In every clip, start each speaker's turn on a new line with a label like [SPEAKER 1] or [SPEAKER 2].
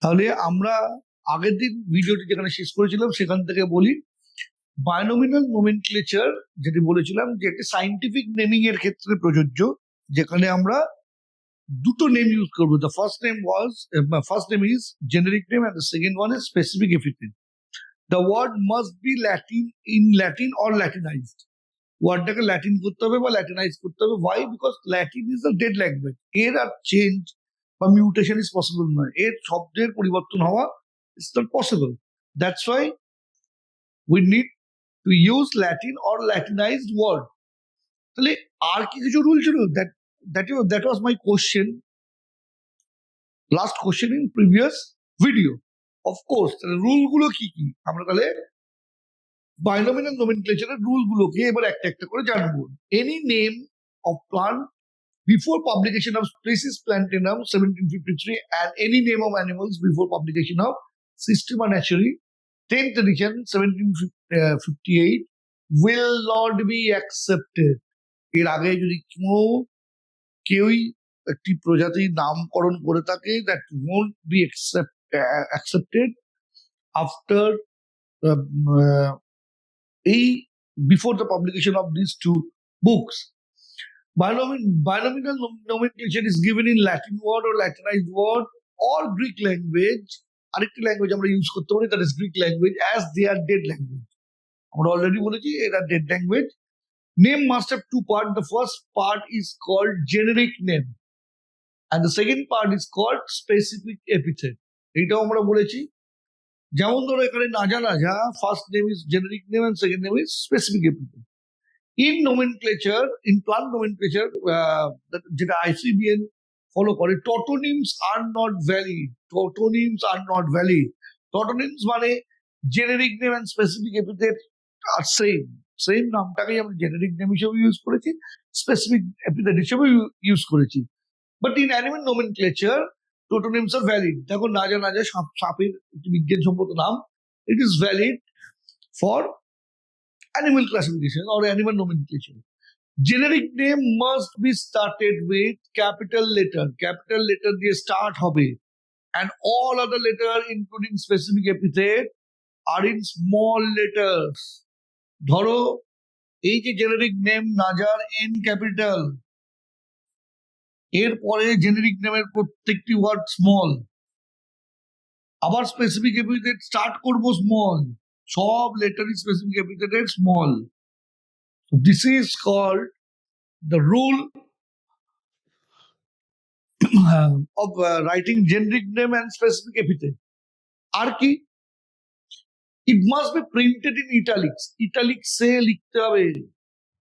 [SPEAKER 1] তাহলে আমরা আগের দিন ভিডিওটি যেখানে শেষ করেছিলাম সেখান থেকে বলি, বায়োনমিনাল নোমেনক্লেচার যেটি বলেছিলাম যে একটি সাইন্টিফিক নেমিং এর ক্ষেত্রে প্রযোজ্য, যেখানে আমরা দুটো নেম ইউজ করবো। The first name is generic name and the second one is specific epithet. The word must be Latin or Latinized. ওয়ার্ডটাকে ল্যাটিন করতে হবে বা ল্যাটিনাইজ করতে হবে। Why? Because Latin is a dead language. এর আর change বা মিউটেশন ইজ পসিবল নয়, এর শব্দের পরিবর্তন হওয়া is not possible. That's why we need to use Latin or Latinised word. তাহলে আর কি কিছু রুল ছিল? That was my question, last question in previous video. Of course তাহলে রুলগুলো কি কি আমরা তাহলে বায়োনমিনাল নোমেনক্লেচারের রুলগুলোকে এবার একটা একটা করে জানবো। Any name of plant before publication of Species Plantenum 1753 and any name of animals before publication of Systema Naturae 10th edition 1758 will not be accepted. এর আগে যদি কেউই একটি প্রজাতির নামকরণ করে থাকে, that won't be accepted after before the publication of these two books. Binomial nomenclature is given in Latin word or Latinized word or Greek language. আরেকটি ল্যাঙ্গুয়েজ আমরা ইউজ করতে পারি, that is Greek language, as they are dead language. আমরা already বলেছি এটা dead language. Name must have two parts. The first part is called generic name and the second part is called specific epithet. এটাও আমরা বলেছি। যেমন ধরো এখানে Naja naja, first name is generic name and second name is specific epithet. In nomenclature, in plant nomenclature, যেটা ICBN follow করে, tautonyms are not valid. Tautonyms are not valid. Tautonyms মানে generic name and specific epithet are same নামটাকেই আমরা generic name হিসেবে use করেছি, specific epithet হিসেবে use করেছি। But in animal nomenclature tautonyms are valid. দেখো Naja naja সাপের একটি বিজ্ঞানসম্মত নাম, it is valid for animal classification or animal nomenclature. Generic name must be started with capital letter দিয়ে start হবে, and all other letter including specific epithet are in small letters. ধরো এই যে generic name নাজার N capital, এরপরে generic নেমের প্রত্যেকটি word small, আবার স্পেসিফিক এপিথেট স্টার্ট করব স্মল, সব letter specific epitheted small. This is called the rule of writing generic name and specific epithet. আর কি? It must be printed in italics. Italics এ লিখতে হবে,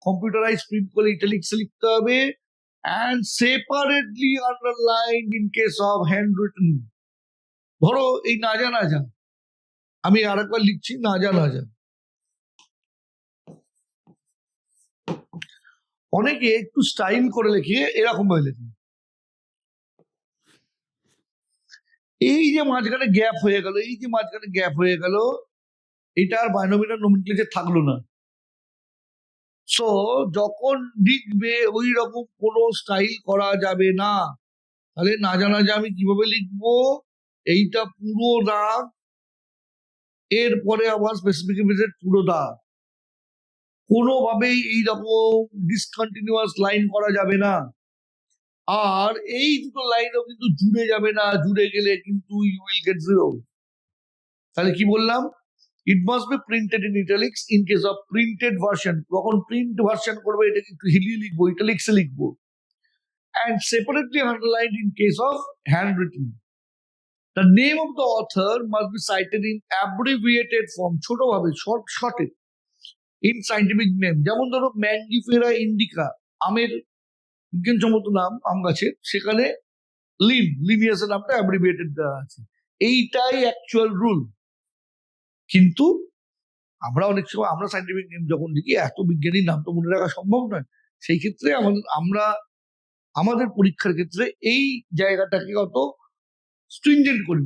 [SPEAKER 1] computerise print করে italics এ লিখতে হবে, and separately underlined in case of handwritten. ধরো এই নাজা নাজা, আমি আরেকবার লিখছি নাজা নাজা। অনেকে একটু স্টাইল করে লেখে, এরকম ভাবে লেখে। এই যে মাঝখানে গ্যাপ হয়ে গেল, এটা আর বায়োনমিনাল নোমেনক্লেচার থাকলো না। সো যখন লিখবে ওই রকম কোনো স্টাইল করা যাবে না। তাহলে নাজা নাজা আমি কিভাবে লিখবো? এইটা পুরো দাগ, এরপরে আবার স্পেসিফিক এপিথেট পুরো দাগ। কোনোভাবেই এইরকম ডিসকন্টিনিউয়াস লাইন করা যাবে না। আর এই দুটো লাইনও কিন্তু জুড়ে যাবে না, জুড়ে গেলে কিন্তু ইউ উইল গেট জিরো। তাহলে কি বললাম? It must be printed in italics in case of printed version. যখন প্রিন্ট ভার্সন করবে এটাকে একটু হিলিয়ে লিখবো, ইটালিক্সে লিখবো, and separately underlined in case of handwritten. The name of the author must be cited in abbreviated form, ছোট ভাবে, শর্টে, in scientific name. যেমন ধরো ম্যাঙ্গিফেরা ইন্ডিকা, আমের বিজ্ঞানসম্মত নাম আম গাছের, সেখানে লিনিয়াসের নামটা অ্যাব্রিভিয়েটেড দেওয়া আছে। এইটাই অ্যাকচুয়াল রুল। কিন্তু আমরা অনেক সময় আমরা সাইন্টিফিক নেম যখন লিখি, এত বিজ্ঞানীর নাম তো মনে রাখা সম্ভব নয়। সেই ক্ষেত্রে আমাদের পরীক্ষার ক্ষেত্রে এই জায়গাটাকে অত স্ট্রিনজেন্ট করি।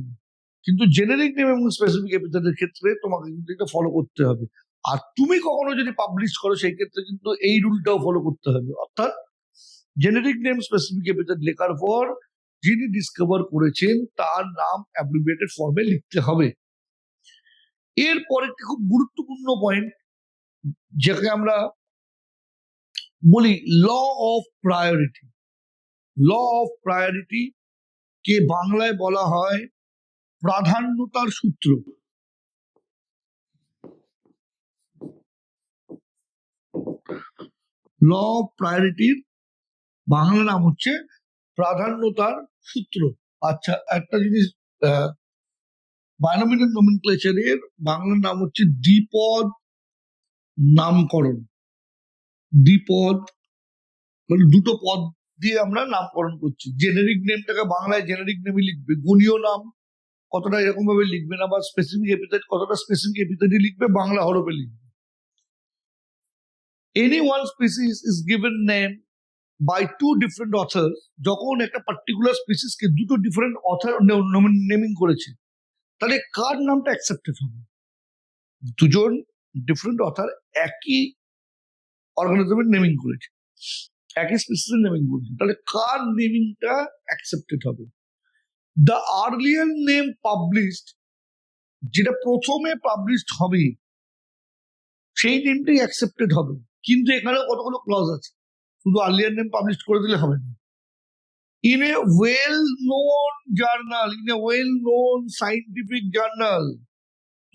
[SPEAKER 1] কিন্তু জেনারিক নেম এবং স্পেসিফিক এপিথেটের ক্ষেত্রে তোমাকে কিন্তু এটা ফলো করতে হবে। আর তুমি কখনো যদি পাবলিশ করো সেই ক্ষেত্রে কিন্তু এই রুলটাও ফলো করতে হবে। অর্থাৎ জেনারিক নেম স্পেসিফিক এপিথেট লেখার পর যিনি ডিসকভার করেছেন তার নাম অ্যাব্রিভিয়েটেড ফর্মে লিখতে হবে। এরপর একটি খুব গুরুত্বপূর্ণ পয়েন্ট, যাকে আমরা বলি law of priority. Law of priority কে বাংলায় বলা হয় প্রাধান্যতার সূত্র। ল অফ প্রায়োরিটির বাংলা নাম হচ্ছে প্রাধান্যতার সূত্র। আচ্ছা, একটা জিনিস, বায়োনোমিয়াল নোমেনক্লেচারের বাংলা নাম হচ্ছে দ্বিপদ নামকরণ। দ্বিপদ মানে দুটো পদ দিয়ে আমরা নামকরণ করছি। জেনেরিক নেমটাকে বাংলায় জেনেরিক নেমে লিখবে, গুণীয় নাম কতটা এরকম ভাবে লিখবে না, বা স্পেসিফিক এপিথেট কতটা স্পেসিফিক এপিথেটই লিখবে, বাংলা হরফে লিখবে। Any one species is given name by two different authors. যখন একটা পার্টিকুলার স্পিসিসকে দুটো ডিফারেন্ট অথার নেমিং করেছে, তাহলে কার নামটা অ্যাকসেপ্টেড হবে? দুজন ডিফারেন্ট অথার একই অর্গানিজমের নেমিং করেছে, একই স্পিসিসের নেমিং করেছে, তাহলে কার নেমিংটা অ্যাকসেপ্টেড হবে? দ্য আর্লিয়ার নেম পাবলিশড, যেটা প্রথমে পাবলিশড হবে সেই নেমটাই অ্যাকসেপ্টেড হবে। কিন্তু এখানেও কতগুলো ক্লজ আছে, শুধু আর্লিয়ার নেম পাবলিশ করে দিলে হবে না। In a well known journal, in a well known scientific journal,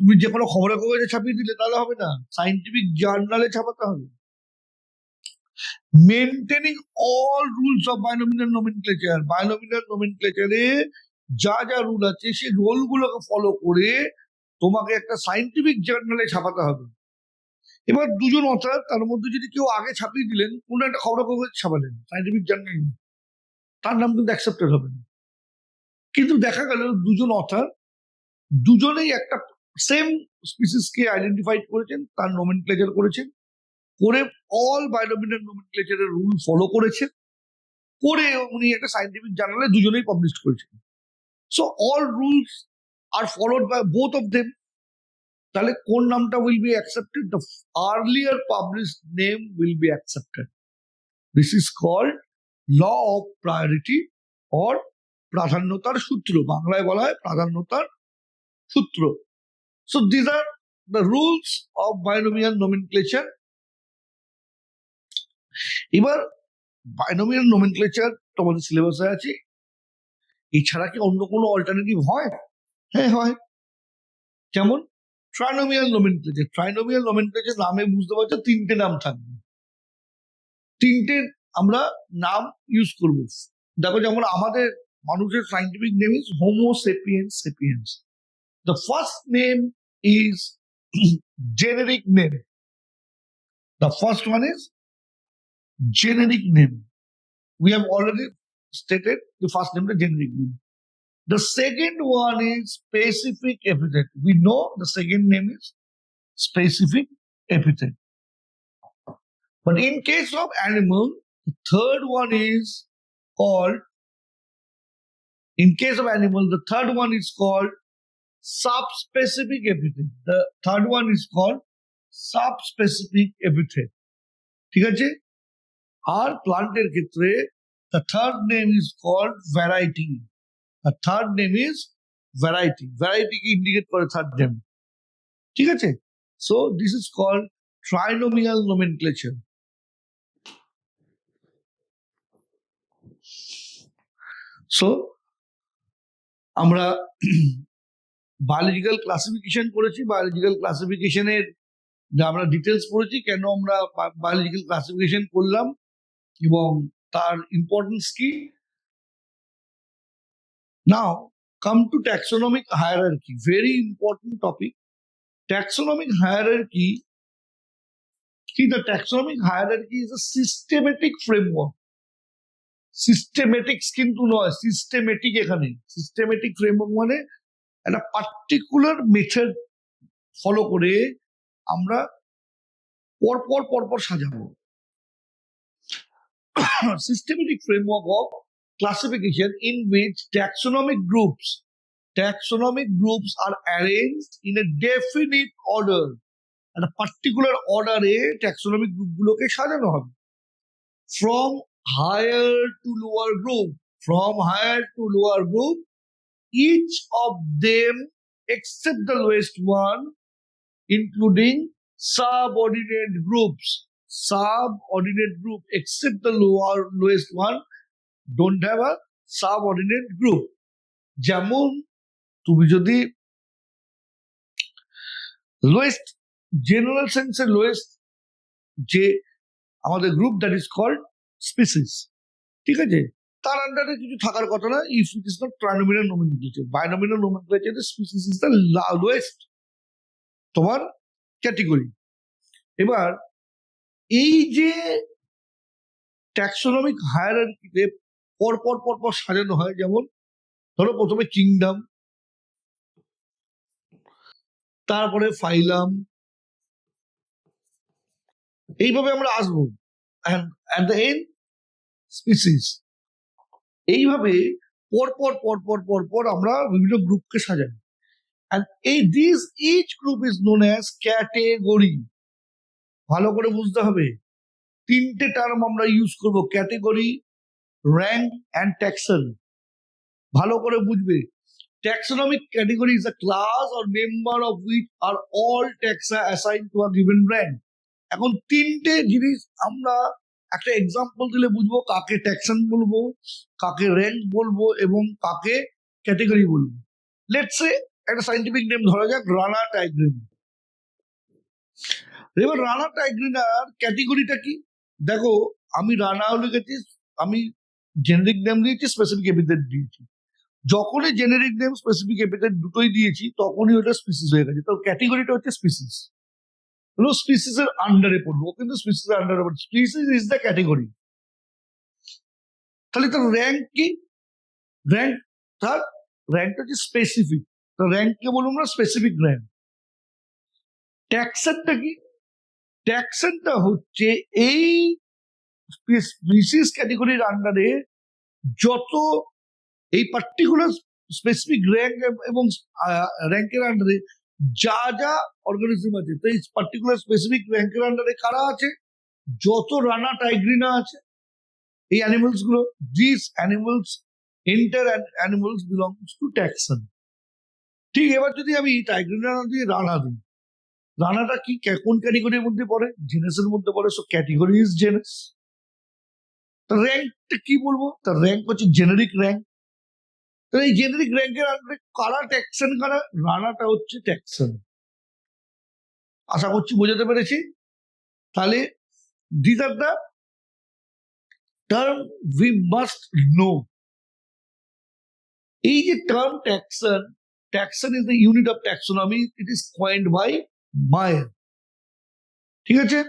[SPEAKER 1] তুমি যে কোনো খবরের কাগজে ছাপিয়ে দিলে তাহলে হবে না, সাইন্টিফিক জার্নালে ছাপাতে হবে। Maintaining all rules of binomial nomenclature, binomial নোমেনক্লেচারে যা যা রুল আছে সেই রুলগুলোকে ফলো করে তোমাকে একটা সাইন্টিফিক জার্নালে ছাপাতে হবে। এবার দুজন অথার, তার মধ্যে যদি কেউ আগে ছাপিয়ে দিলেন, কোনো একটা খবরের কাগজ ছাপালেন, সাইন্টিফিক জার্নাল, তার নাম কিন্তু অ্যাকসেপ্টেড হবে না। কিন্তু দেখা গেল দুজন অথার দুজনেই একটা সেম স্পিসিসকে আইডেন্টিফাইড করেছেন, তার নোমেনক্লেচার করেছেন, করে অল বায়োনোমিয়াল নোমেনক্লেচারের রুল ফলো করেছেন, করে উনি একটা সাইন্টিফিক জার্নালে দুজনেই পাবলিশ করেছেন। So all rules are followed by both of them. তাহলে কোন নামটা will be accepted? The earlier published name will be accepted. This is called law of priority or প্রাধান্যতার সূত্র। বাংলায় বলা হয় প্রাধান্যতার সূত্র। So this are the rules of binomial nomenclature. এবার বায়োনোমিয়াল নোমেনক্লেচার তোমাদের সিলেবাসে আছে, এছাড়া কি অন্য কোনো অল্টারনেটিভ হয়? হ্যাঁ হয়। যেমন ট্রাইনোমিয়াল নোমেনক্লেচার। ট্রাইনোমিয়াল নোমেনক্লেচার নামে বুঝতে পারছো তিনটে নাম থাকবে, তিনটে আমরা নাম ইউজ করব। দেখো, যেমন আমাদের মানুষের scientific name is Homo sapiens sapiens. The first name is generic name. The first one is generic name. We have already stated the first name, the generic name. The second one is specific epithet. We know the second name is specific epithet. But in case of animal, the third one is called, in case of animal, the third one is called subspecific epithet. The third one is called subspecific epithet. ঠিক আছে? আর প্লান্টের ক্ষেত্রে the third name is called variety. The third name is variety. Variety কি indicate করে third name. ঠিক আছে? So this is called trinomial nomenclature. So আমরা biological classification করেছি, বায়োলজিক্যাল ক্লাসিফিকেশনের আমরা ডিটেলস পড়েছি, কেন আমরা বায়োলজিক্যাল ক্লাসিফিকেশন করলাম এবং তার ইম্পর্টেন্স কি। নাও come to taxonomic hierarchy, very important topic. Taxonomic hierarchy, the taxonomic hierarchy is a systematic framework. Systematics কিন্তু নয়, সিস্টেমেটিক। এখানে সিস্টেমেটিক ফ্রেমওয়ার্ক মানে একটা পার্টিকুলার মেথড ফলো করে আমরা পরপর পরপর সাজাবো। Systematic framework of classification in which taxonomic groups are arranged in a definite order. একটা পার্টিকুলার অর্ডারে ট্যাক্সোনমিক গ্রুপগুলোকে সাজানো হবে, from higher to lower group, from higher to lower group, each of them except the lowest one, including subordinate groups. Subordinate group except the lowest one don't have a subordinate group. যেমন তুমি যদি lowest general সেন্সের lowest যে আমাদের group that is called species, ঠিক আছে, তার আন্ডারে কিছু থাকার কথা না if it is not trinomial nomenclature. Binomial নোমেনক্লেচারে স্পিসিস ইজ দ্য লোয়েস্ট তোমার ক্যাটেগরি। এবার এই যে ট্যাক্সোনমিক হায়ারার্কিতে পরপর পরপর সাজানো হয়, যেমন ধরো প্রথমে কিংডম, তারপরে ফাইলাম, এইভাবে আমরা আসবো অ্যাট দ্য এন্ড স্পিসিস। এইভাবে পরপর পরপর পরপর আমরা বিভিন্ন গ্রুপকে সাজাই। and each group is known as category. ভালো করে বুঝতে হবে, তিনটে টার্ম আমরা ইউজ করব, ক্যাটেগরি, র্যাঙ্ক অ্যান্ড ট্যাক্সন। ভালো করে বুঝবে, taxonomic category is a class or member of which are all taxa assigned to a given rank. এখন তিনটে জিনিস আমরা একটা এক্সাম্পল দিলে বুঝবো কাকে ট্যাক্সন বলবো, কাকে র্যাঙ্ক বলবো এবং কাকে ক্যাটেগরি বলবো। লেটস সে একটা সাইন্টিফিক নেম ধরা যাক রানা টাইগ্রিনা। এবার রানা টাইগ্রিনার ক্যাটেগরিটা কি? দেখো আমি রানাও লিখেছি, আমি জেনেরিক নেম দিয়েছি, স্পেসিফিক এপিথেট দিয়েছি। যখনই জেনেরিক নেম স্পেসিফিক এপিথেট দুটোই দিয়েছি তখনই ওটা স্পিসিস হয়ে গেছে। তো ক্যাটেগরিটা হচ্ছে স্পিসিস, স্পিসিস এর আন্ডারে পড়বো, কিন্তু স্পিসিস এর আন্ডারে পড়বে, স্পিসিস ইজ দ্য ক্যাটেগরি। তাহলে তার র্যাঙ্ক কি? তার র্যাঙ্কটা হচ্ছে স্পেসিফিক, তো র্যাঙ্ককে বলবো আমরা স্পেসিফিক র্যাঙ্ক। ট্যাক্সনটা কি? ট্যাক্সনটা হচ্ছে এই স্পিসিস ক্যাটেগরির আন্ডারে যত এই পার্টিকুলার স্পেসিফিক র্যাঙ্ক এবং র্যাঙ্কের আন্ডারে যা যা অর্গানিজম আছে, তো এই পার্টিকুলার স্পেসিফিক র্যাঙ্কের আন্ডারে কারা আছে? যত রানা টাইগ্রিনা আছে এই অ্যানিমালস গুলো, this animals enter animals belongs two ট্যাক্সন। ঠিক, এবার যদি আমি টাইগ্রিনা না দিয়ে রানা দিই, রানাটা কি কোন ক্যাটেগরির মধ্যে পড়ে? জেনাসের মধ্যে পড়ে। So category is genus. তার র্যাঙ্কটা কি বলবো? তার র্যাঙ্ক হচ্ছে জেনারিক র্যাঙ্ক। তাহলে এই জেনারিক র্যাঙ্কের আন্ডারে কারা ট্যাক্সন, কারা? রানাটা হচ্ছে ট্যাক্সন। আশা করছি বোঝাতে পেরেছি। তাহলে this are the term we must know. এই যে term taxon, taxon is the unit of taxonomy, it is coined by Mayr. ঠিক আছে?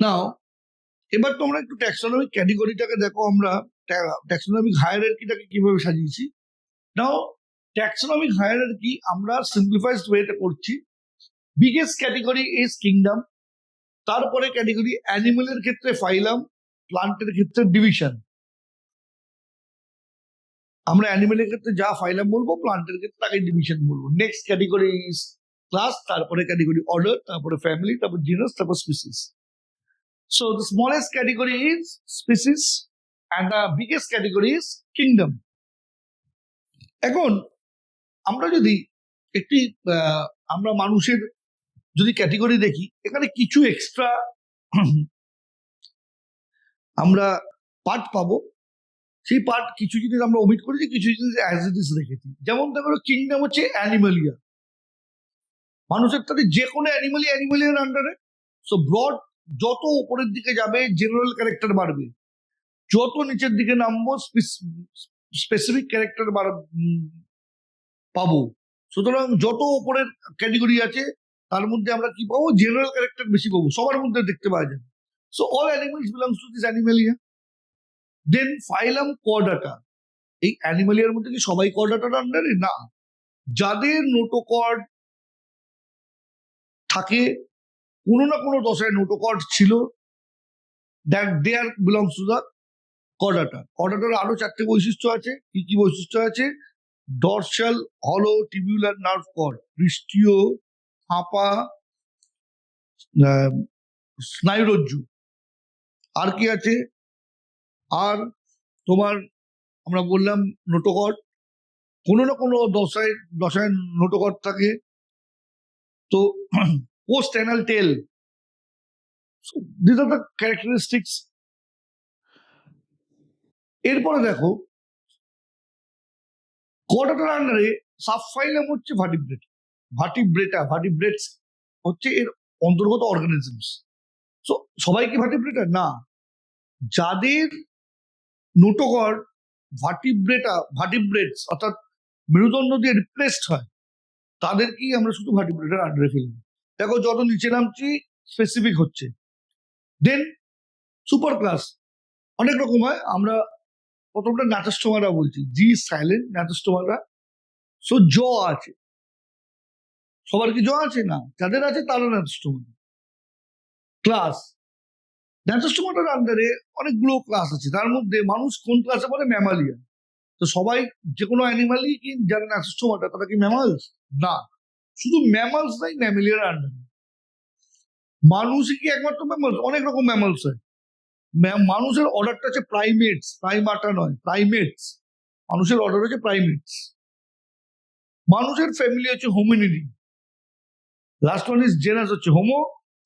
[SPEAKER 1] নাও এবার তোমরা একটু ট্যাক্সোনমিক ক্যাটেগরিটাকে দেখো, আমরা ট্যাক্সোনমিক হায়ারার্কিটাকে কিভাবে সাজিয়েছি। নাও ট্যাক্সোনমিক হায়ারার্কি আমরা সিম্পলিফাইড ওয়েতে করছি। বিগেস্ট ক্যাটেগরি ইজ কিংডম, তারপরে ক্যাটেগরি অ্যানিমেলের ক্ষেত্রে ফাইলাম, প্লান্টের ক্ষেত্রে ডিভিশন। আমরা অ্যানিমেলের ক্ষেত্রে যা ফাইলাম বলবো, প্লান্টের ক্ষেত্রে তাকে ডিভিশন বলবো। নেক্সট ক্যাটেগরি ইজ ক্লাস, তারপরে ক্যাটেগরি অর্ডার, তারপরে ফ্যামিলি, তারপর জিনাস, তারপর species. So the smallest category is species and the biggest category is kingdom. এখন আমরা যদি একটি আমরা মানুষের যদি ক্যাটেগরি দেখি, এখানে কিছু এক্সট্রা আমরা পার্ট পাবো। সেই পার্ট কিছু জিনিস আমরা ওমিট করেছি, কিছু জিনিস অ্যাজ ইট ইজ রেখেছি। যেমন দেখো কিংডম হচ্ছে অ্যানিমালিয়া, মানুষের তাদের যে কোনো অ্যানিমালিয়ার আন্ডারে। সো ব্রড, যত উপরের দিকে যাবে জেনারেল ক্যারেক্টার বাড়বে, যত নিচের দিকে নামবো স্পেসিফিক ক্যারেক্টার পাবো। সুতরাং যত উপরের ক্যাটেগরি আছে তার মধ্যে আমরা কি পাবো? জেনারেল ক্যারেক্টার বেশি পাবো, সবার মধ্যে দেখতে পাওয়া যায়। So all animals belongs to this Animalia. Then phylum Chordata, এই অ্যানিমালিয়ার মধ্যে কি সবাই কর্ডাটার আন্ডারে? না, যাদের নোটোকর্ড থাকে, কোনো না কোনো দশায় নোটোকর্ড ছিল, that they are belongs to the Chordata. কর্ডাটার আরো চারটে বৈশিষ্ট্য আছে। কি কি বৈশিষ্ট্য আছে? ডরসাল হলো টিবিউলার নার্ভ কর্ড, পৃষ্ঠীয় ফাঁপা স্নায়ুরজ্জু। আর কি আছে? আর তোমার আমরা বললাম নোটোকর্ড, কোনো না কোনো দশায় দশায় নোটোকর্ড থাকে। তো post anal tail, this are the characteristics. এরপরে দেখো কর্ডাটার আন্ডারে সাবফাইলাম হচ্ছে ভার্টিব্রেটস হচ্ছে এর অন্তর্গত অর্গানিজমস। সো সবাই কি ভার্টিব্রেটা না, যাদের নোটোকর্ড ভার্টিব্রেটস অর্থাৎ মেরুদণ্ড দিয়ে রিপ্লেসড হয় তাদেরকেই আমরা শুধু ভার্টিব্রেটার আন্ডারে ফেলবো। দেখো যত নিচে নামছি স্পেসিফিক হচ্ছে। দেন সুপার ক্লাস অনেক রকম হয়, আমরা প্রথমটা ন্যাথোস্টোমাটা বলছি, জি সাইলেন্ট ন্যাথোস্টোমাটা। সো জ আছে, সবার কি জ আছে না, যাদের আছে তারা ন্যাথোস্টোমা। ক্লাস, ন্যাথোস্টোমাটার আন্ডারে অনেকগুলো ক্লাস আছে, তার মধ্যে মানুষ কোন ক্লাসে পড়ে? ম্যামালিয়া। তো সবাই যে কোনো অ্যানিমালই কি যারা ন্যাথোস্টোমাটা তারা কি ম্যামালস? না, শুধু ম্যামালস নাই, ম্যামিলিয়ার আন্ডারে। মানুষই কি একমাত্র ম্যামালস? অনেক রকম ম্যামালস হয়। মানুষের অর্ডারটা হচ্ছে প্রাইমেটস, প্রাইমাটা নয়, প্রাইমেটস। মানুষের অর্ডার হচ্ছে প্রাইমেটস। মানুষের ফ্যামিলি হচ্ছে হোমিনিডি। লাস্ট ওয়ান ইজ জেনাস হচ্ছে Homo,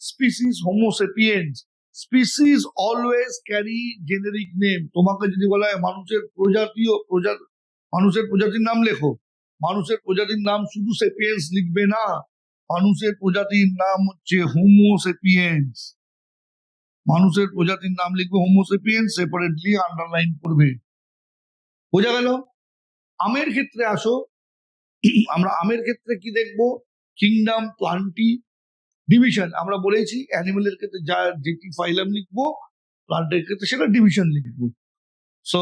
[SPEAKER 1] species Homo sapiens. Species always carry generic name. তোমাকে যদি বলা হয় মানুষের প্রজাতির নাম লেখো, মানুষের প্রজাতির নাম শুধু সেপিয়েন্স লিখবে না, মানুষের প্রজাতির নাম হচ্ছে হোমো সেপিয়েন্স। মানুষের প্রজাতির নাম লিখবে হোমো সেপিয়েন্স, সেপারেটলি আন্ডারলাইন করবে। বোঝা গেল? আমের ক্ষেত্রে আসো, আমরা আমের ক্ষেত্রে কি দেখবো? Kingdom, plenty, division. আমরা বলেছি অ্যানিমেলের ক্ষেত্রে যা যেটি ফাইলাম লিখবো, প্লান্টের ক্ষেত্রে সেটা ডিভিশন লিখবো। So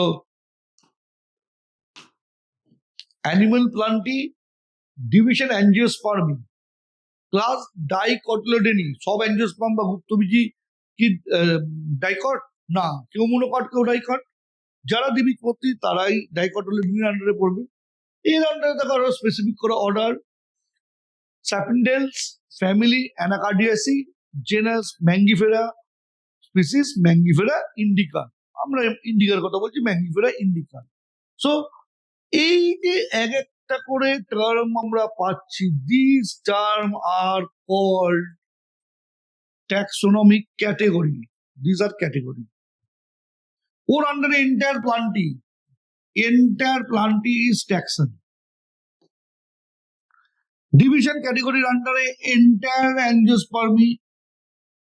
[SPEAKER 1] animal, Plantae, division Angiospermae. Class Dicotyledonae. সব অ্যাঞ্জিওস্পার্ম বা গুপ্তবীজি কি ডাইকট? না, কেউ মনোকট কেউ ডাইকট। যারা দ্বিবীজপত্রী তারাই ডাইকটলোডেনির আন্ডারে পড়বে। এর আন্ডারে দেখো আরো স্পেসিফিক করে order: Sapindales, family Anacardiaceae, genus Mangifera, species Mangifera indica. আমরা ইন্ডিকার কথা বলছি, ম্যাঙ্গিফেরা ইন্ডিকা। সো এই যে এক একটা করে টার্ম আমরা পাচ্ছি, this term are called taxonomic category. This are category. ওর আন্ডারে entire Plantae is taxon. Division ক্যাটেগরির আন্ডারে এন্টায়ার অ্যাঞ্জিওস্পার্মি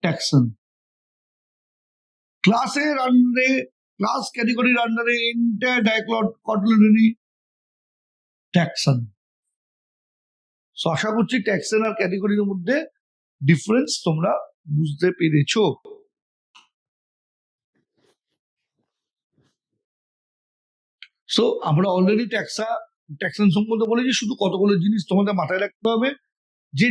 [SPEAKER 1] ট্যাক্সন। ক্লাসের আন্ডারে, ক্লাস ক্যাটেগরির আন্ডারে এন্টায়ার ডাইকটলোডেনি ট্যাক্সন। সো আশা করছি ট্যাক্সন আর ক্যাটেগরির মধ্যে ডিফারেন্স তোমরা বুঝতে পেরেছো। সো আমরা অলরেডি ট্যাক্সন সম্বন্ধে বলেছি। শুধু কতগুলো জিনিস তোমাদের মাথায় রাখতে হবে, যে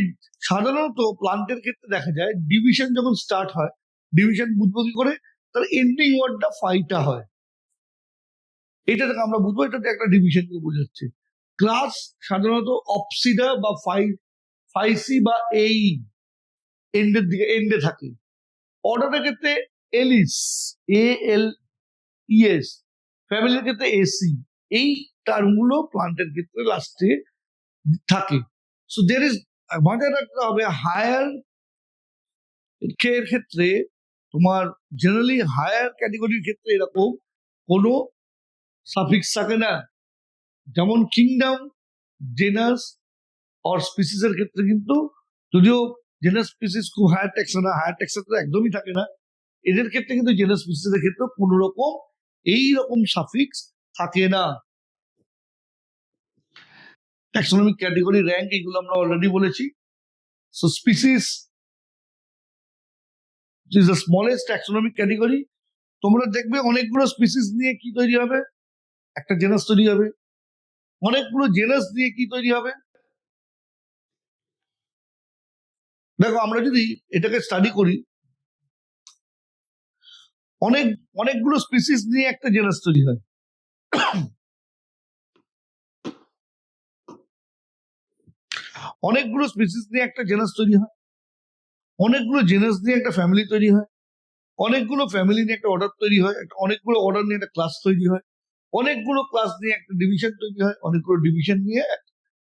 [SPEAKER 1] সাধারণত প্লান্টের ক্ষেত্রে দেখা যায় ডিভিশন যখন স্টার্ট হয়, ডিভিশন বুঝবো কি করে? তার এন্ডিং ওয়ার্ডটা ফাইটা হয়, এটা থেকে আমরা বুঝবো এটাতে একটা ডিভিশনকে বোঝাচ্ছে। ক্লাস সাধারণত অপসিডা বা ফাইসি বা এই এন্ডের দিকে এন্ডে থাকে। অর্ডারের ক্ষেত্রে এলিস, ALES। ফ্যামিলির ক্ষেত্রে AC। এই টার্মগুলো প্লান্টের ক্ষেত্রে লাস্টে থাকে। সো দের ইজ, মাথায় রাখতে হবে হায়ার এর ক্ষেত্রে তোমার জেনারেলি হায়ার ক্যাটেগরির ক্ষেত্রে এরকম কোনো সাফিক্স থাকে না। যেমন কিংডম, জেনাস অর স্পিসিসের ক্ষেত্রে কিন্তু, যদিও জেনাস স্পিসিস খুব হায়ার ট্যাক্সন তো একদমই থাকে না, এদের ক্ষেত্রে কিন্তু জেনাস স্পিসিসের ক্ষেত্রে কোনো রকম এইরকম সাফিক্স থাকে না। ট্যাক্সোনমিক ক্যাটেগরি, র্যাঙ্ক, এগুলো আমরা অলরেডি বলেছি। So species is the smallest taxonomic category. তোমরা দেখবে অনেকগুলো স্পিসিস নিয়ে কি তৈরি হবে? একটা জেনাস তৈরি হবে। অনেকগুলো জেনাস দিয়ে কি তৈরি হবে? দেখো আমরা যদি এটাকে স্টাডি করি, অনেকগুলো স্পিসিস নিয়ে একটা জেনাস তৈরি হয়। অনেকগুলো স্পিসিস নিয়ে একটা জেনাস তৈরি হয়, অনেকগুলো জেনাস নিয়ে একটা ফ্যামিলি তৈরি হয়, অনেকগুলো ফ্যামিলি নিয়ে একটা অর্ডার তৈরি হয়, অনেকগুলো অর্ডার নিয়ে একটা ক্লাস তৈরি হয়, অনেকগুলো ক্লাস নিয়ে একটা ডিভিশন তৈরি হয়, অনেকগুলো ডিভিশন নিয়ে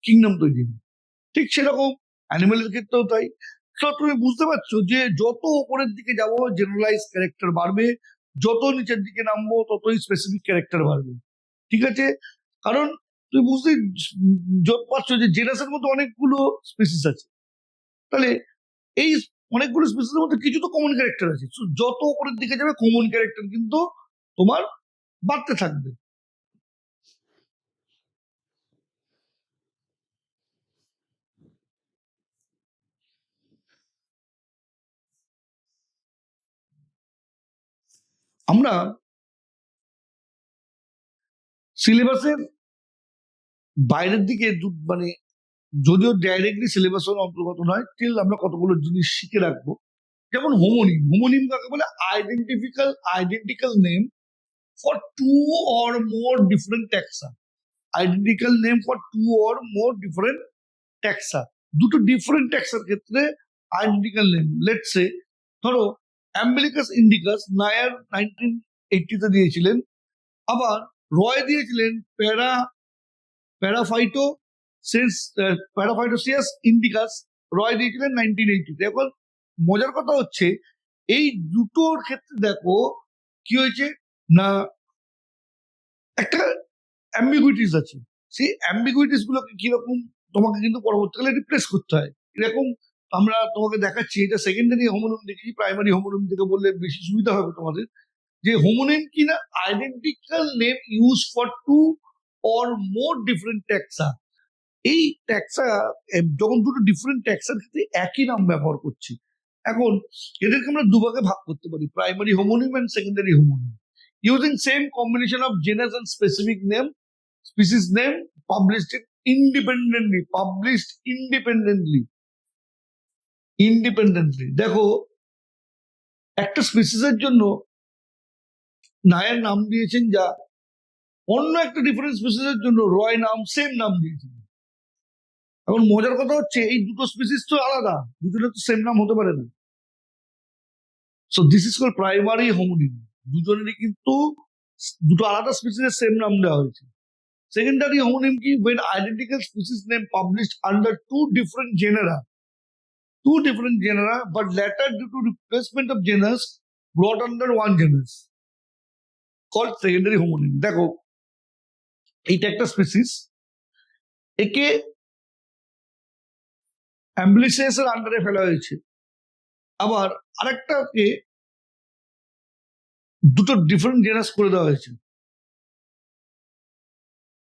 [SPEAKER 1] কিংডম তৈরি হয়। ঠিক সেরকম অ্যানিমেলের ক্ষেত্রেও তাই। তো তুমি বুঝতে পারছো যে যত উপরের দিকে যাবো জেনারেলাইজ ক্যারেক্টার বাড়বে, যত নিচের দিকে নামবো ততই স্পেসিফিক ক্যারেক্টার বাড়বে। ঠিক আছে, কারণ তুমি বুঝতে পারছো যে জেনাসের মধ্যে অনেকগুলো স্পিসিস আছে, তাহলে এই অনেকগুলো স্পিসিসের মধ্যে কিছু তো কমন ক্যারেক্টার আছে। So, যত উপরের দিকে যাবে কমন ক্যারেক্টার কিন্তু তোমার বাড়তে থাকবে। আমরা সিলেবাসের বাইরের দিকে মানে যদিও ডাইরেক্টলি সিলেবাসের অন্তর্গত নয়, স্টিল আমরা কতগুলো জিনিস শিখে রাখবো। যেমন হোমোনিম, হোমোনিম কাকে বলে? Identical name for two or more different taxa. Identical name for two or more different taxa, দুটো ডিফারেন্ট ট্যাক্সার ক্ষেত্রে আইডেন্টিক্যাল নেম। লেটস সে ধরো অ্যাম্বিলিকাস ইন্ডিকাস নায়ার 1980-তে দিয়েছিলেন, আবার রয় দিয়েছিলেন প্যারাফাইটো প্যারাফাইটোসিয়াস ইন্ডিকাস, রয় দিয়েছিলেন 1980-তে। এখন মজার কথা হচ্ছে এই দুটোর ক্ষেত্রে দেখো কি হয়েছে না, একটা অ্যাম্বিগুইটিস আছে। সেই অ্যাম্বিগুইটিস গুলোকে কিরকম তোমাকে কিন্তু পরবর্তীকালে রিপ্লেস করতে হয়। এরকম আমরা তোমাকে দেখাচ্ছি, এটা সেকেন্ডারি হোমোনিম দেখেছি, প্রাইমারি হোমোনিম থেকে বললে বেশি সুবিধা হবে তোমাদের। যে হোমোনিম কি না, identical name use for two or more different taxa. এই ট্যাক্সা যখন দুটো ডিফারেন্ট ট্যাক্সার ক্ষেত্রে একই নাম ব্যবহার করছি, এখন এদেরকে আমরা দুভাগে ভাগ করতে পারি, primary homonym and secondary homonym. Using same combination of genus and specific name, species name published independently. দেখো একটা স্পিসিসের জন্য নায়ের নাম দিয়েছেন যা অন্য একটা ডিফারেন্ট স্পিসিসের জন্য রয় নাম সেম নাম দিয়েছেন। এখন মজার কথা হচ্ছে এই দুটো স্পিসিস তো আলাদা, দুজনের তো সেম নাম হতে পারে না। So this is called primary homonym, দুজনেরই কিন্তু দুটো আলাদা স্পিসিসের সেম নাম দেওয়া হয়েছে। সেকেন্ডারি হোমোনিম কি? when identical species name published under two different genera but later due to replacement of genus brought under one genus, called secondary homonym. দেখো এইটা একটা স্পিসিস, একে অ্যাম্বলিসিয়াস এর আন্ডারে ফেলা হয়েছে, আবার আরেকটাকে দুটো ডিফারেন্ট জেনাস করে দেওয়া হয়েছে।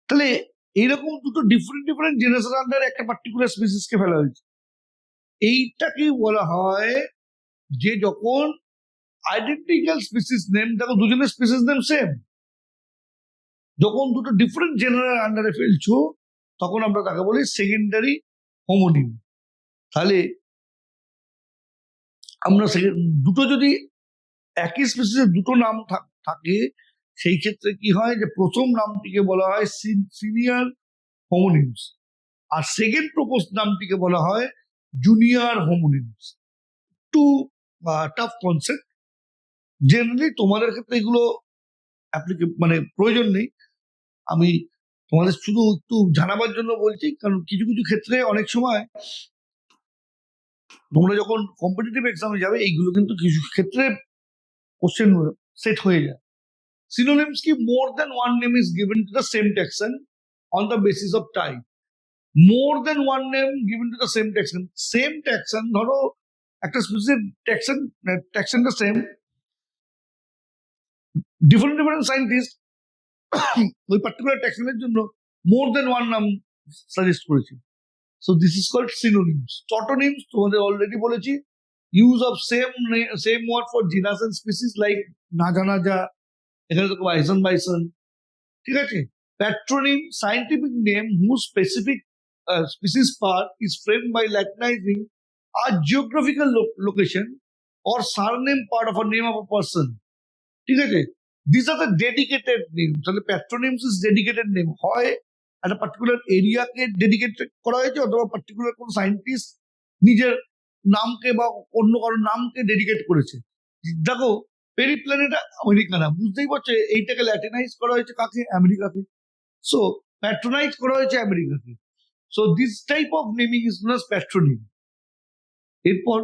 [SPEAKER 1] তাহলে এইরকম দুটো ডিফারেন্ট জেনারেসের আন্ডারে একটা পার্টিকুলার স্পিসিসকে ফেলা হয়েছে। এইটাকে বলা হয় যে যখন আইডেন্টিক্যাল স্পিসিস নেম, দেখো দুজনের স্পিসিস নেম সেম, যখন দুটো ডিফারেন্ট জেনারেল আন্ডারে ফেলছো তখন আমরা তাকে বলি সেকেন্ডারি হোমোনিম। তাহলে আমরা দুটো যদি একই স্পিসিসের দুটো নাম থাকে সেই ক্ষেত্রে কি হয় যে প্রথম নামটিকে বলা হয় সিনিয়র হোমোনিমস, আর সেকেন্ড প্রপোজ নামটিকে বলা হয় junior homonyms. Too tough concept, generally তোমাদের ক্ষেত্রে এগুলো মানে প্রয়োজন নেই, আমি তোমাদের শুধু একটু জানাবার জন্য বলছি, কারণ কিছু কিছু ক্ষেত্রে অনেক সময় তোমরা যখন কম্পিটিটিভ এক্সামে যাবে এইগুলো কিন্তু কিছু ক্ষেত্রে কোশ্চেন সেট হয়ে যায়। Synonyms কি? more than one name is given to the same taxon on the basis of type. More than one name given to the same taxon. Same taxon, ধরো একটা স্পেসিফিক taxonটা সেম, ডিফারেন্ট সায়েন্টিস্ট ওই particular ট্যাক্সনের জন্য more than one নাম suggest করেছে। So this is called synonyms. Tautonyms তোমাদের already বলেছি, use of same word for genus and species like Naja, এখানে তো বাইসন, ঠিক আছে। Patronym, scientific name whose specific species part is framed by Latinizing a geographical location or surname part of a name of a person, ঠিক আছে। These are the dedicated names. তাহলে প্যাট্রোনিমস is dedicated name, হয় একটা particular এরিয়াকে dedicate করা হয়েছে, অথবা particular কোন scientist নিজের নামকে বা অন্য কারোর নামকে ডেডিকেট করেছে। দেখো পেরিপ্ল্যানেট আমেরিকানা, বুঝতেই পারছো এইটাকে ল্যাটিনাইজ করা হয়েছে কাকে? আমেরিকাকে। সো প্যাট্রোনাইজ করা হয়েছে আমেরিকাকে। So this type of naming is not patronym. এরপর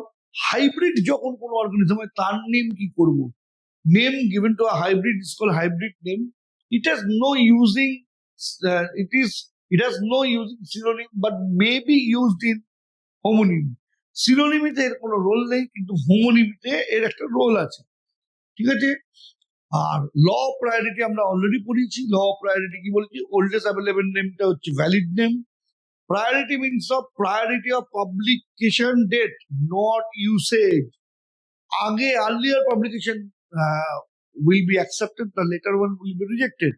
[SPEAKER 1] হাইব্রিড যখন কোনো অর্গানিজম হয় তার নেম কি করব? Name given to a hybrid is called hybrid name. It has no using, it has no using synonym, but may be used in homonym. সিনোনিমিতে এর কোনো role নেই, কিন্তু হোমোনিমিতে এর একটা রোল আছে, ঠিক আছে? আর ল অফ প্রায়োরিটি আমরা অলরেডি পড়িয়েছি। ল অফ প্রায়োরিটি কি বলছি? ওল্ডেস্ট অ্যাভেলেবল নেমটা হচ্ছে valid name. Priority means of priority of publication date, not usage. আগে earlier publication will be accepted, the later one will be rejected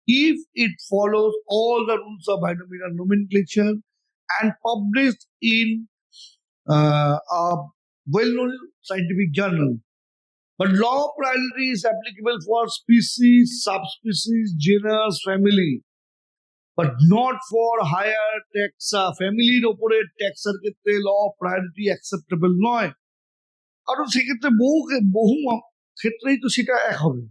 [SPEAKER 1] if it follows all the rules of binomial nomenclature and published in a well-known scientific journal. But law of priority is applicable for species, subspecies, genus, family, but not for higher taxa. Family opore taxar ক্ষেত্রে law of priority acceptable নয়, কারণ সেক্ষেত্রে বহু ক্ষেত্রেই তো সেটা এক হবে।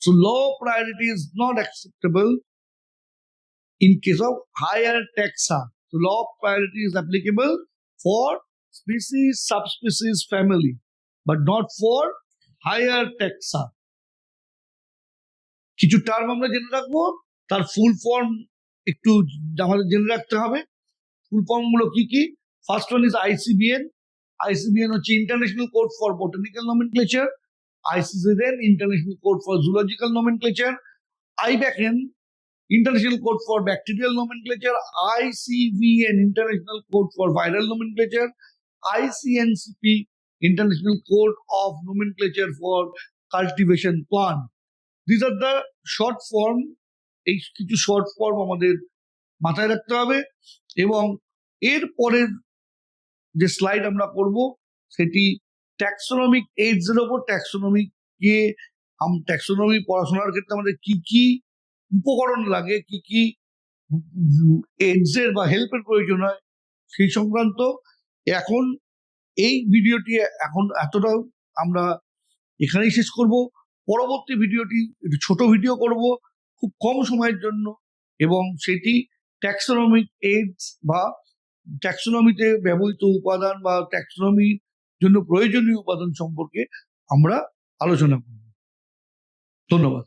[SPEAKER 1] So low priority is not acceptable in case of higher taxa. So law of priority is applicable for species, subspecies, family, but not for higher taxa. কিছু টার্ম আমরা জেনে রাখবো, তার ফুল ফর্ম একটু আমাদের জেনে রাখতে হবে। ফুল ফর্ম গুলো কি কি? First one is ICBN. ICBN হচ্ছে international code for botanical nomenclature. ICZN international code for zoological nomenclature. IBACN International Code for Bacterial Nomenclature. ICVN International Code for Viral Nomenclature. ICNCP International Code of Nomenclature for Cultivation Plant. These are the short form. এই কিছু short form আমাদের মাথায় রাখতে হবে, এবং এর পরের যে স্লাইড আমরা করব সেটি ট্যাক্সোনমিক এইডস এর উপর। ট্যাক্সোনমি পড়াশোনার ক্ষেত্রে আমাদের কি কি উপকরণ লাগে, কি কি এইডস এর বা হেল্পের প্রয়োজন হয় সেই সংক্রান্ত এখন এই ভিডিওটি এখন এতটাও আমরা এখানেই শেষ করব। পরবর্তী ভিডিওটি একটু ছোট ভিডিও করব খুব কম সময়ের জন্য, এবং সেটি ট্যাক্সোনমিক এইডস বা ট্যাক্সোনমিতে ব্যবহৃত উপাদান বা ট্যাক্সোনমির জন্য প্রয়োজনীয় উপাদান সম্পর্কে আমরা আলোচনা করব। ধন্যবাদ।